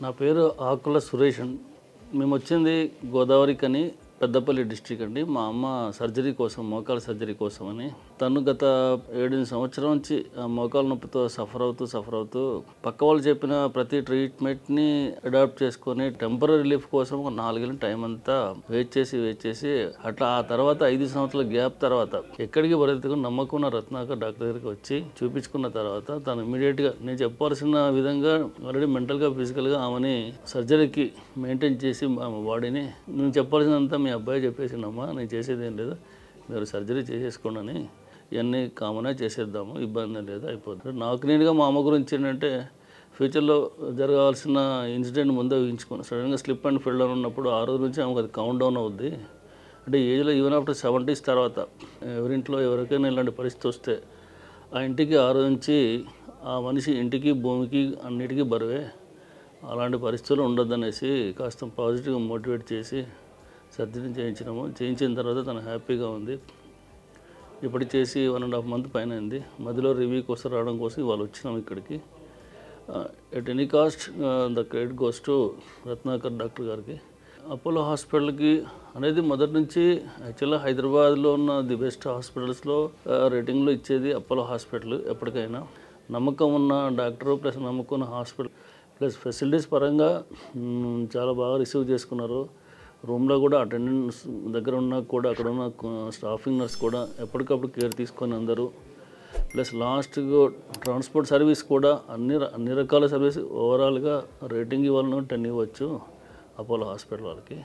నా పేరు ఆకుల సురేష్ అండి. మేము వచ్చింది గోదావరికని పెద్దపల్లి డిస్ట్రిక్ట్ అండి. మా అమ్మ సర్జరీ కోసం, మోకాల సర్జరీ కోసం అని. తను గత 7 సంవత్సరం నుంచి మోకాల నొప్పితో సఫర్ అవుతూ పక్క వాళ్ళు చెప్పిన ప్రతి ట్రీట్మెంట్ని అడాప్ట్ చేసుకొని టెంపరీ రిలీఫ్ కోసం ఒక 4 ఏళ్ళ టైం అంతా వెయిట్ చేసి అట్లా ఆ తర్వాత 5 సంవత్సరాల గ్యాప్ తర్వాత ఎక్కడికి పరిగెత్తుకుని నమ్మకున్న రత్నాకర్ డాక్టర్ దగ్గరికి వచ్చి చూపించుకున్న తర్వాత తను ఇమీడియట్గా నేను చెప్పాల్సిన విధంగా ఆల్రెడీ మెంటల్గా ఫిజికల్గా ఆమెని సర్జరీకి మెయింటైన్ చేసి బాడీని నేను చెప్పాల్సినంత మీ అబ్బాయి చెప్పేసిండమ్మా, నేను చేసేది ఏం లేదు, మీరు సర్జరీ చేసేసుకోండి అని, ఇవన్నీ కామన్గా చేసేద్దాము, ఇబ్బంది లేదు, అయిపోతుంది. నాకు నేనుగా మా అమ్మ గురించి ఏంటంటే ఫ్యూచర్లో జరగాల్సిన ఇన్సిడెంట్ ముందే ఊహించుకున్నాను. సడన్గా స్లిప్ అండ్ ఫెయిల్ డౌన్ ఉన్నప్పుడు ఆ రోజు నుంచి ఆమెకు అది కౌంట్ డౌన్ అవుద్ది. అంటే ఏజ్లో ఈవెన్ ఆఫ్టర్ 70s తర్వాత ఎవరింట్లో ఎవరికైనా ఇలాంటి పరిస్థితి వస్తే ఆ ఇంటికి ఆ రోజు నుంచి ఆ మనిషి ఇంటికి భూమికి అన్నిటికీ బరువే, అలాంటి పరిస్థితులు ఉండొద్దనేసి కాస్త పాజిటివ్గా మోటివేట్ చేసి సర్జరీ చేయించిన తర్వాత తను హ్యాపీగా ఉంది. ఇప్పటికి చేసి 1.5 month పైన అయింది. మధ్యలో రివ్యూ కోసం రావడం కోసం ఇవాళ వచ్చినాం ఇక్కడికి. At any cost the credit goes to Ratnakar doctor గారికి. అపోలో హాస్పిటల్కి అనేది మొదటి నుంచి యాక్చువల్గా హైదరాబాద్లో ఉన్న ది బెస్ట్ హాస్పిటల్స్లో రేటింగ్లో ఇచ్చేది అపోలో హాస్పిటల్. ఎప్పటికైనా నమ్మకం ఉన్న డాక్టరు ప్లస్ నమ్మకం ఉన్న హాస్పిటల్ ప్లస్ ఫెసిలిటీస్ పరంగా చాలా బాగా రిసీవ్ చేసుకున్నారు. రూమ్లో కూడా అటెండెన్స్ దగ్గర ఉన్నా కూడా అక్కడ ఉన్న స్టాఫింగ్ నర్స్ కూడా ఎప్పటికప్పుడు కేర్ తీసుకొని అందరూ, ప్లస్ లాస్ట్గా ట్రాన్స్పోర్ట్ సర్వీస్ కూడా అన్ని రకాల సర్వీస్ ఓవరాల్గా రేటింగ్ ఇవ్వాలన్నా 10 ఇవ్వచ్చు అపోలో హాస్పిటల్ వాళ్ళకి.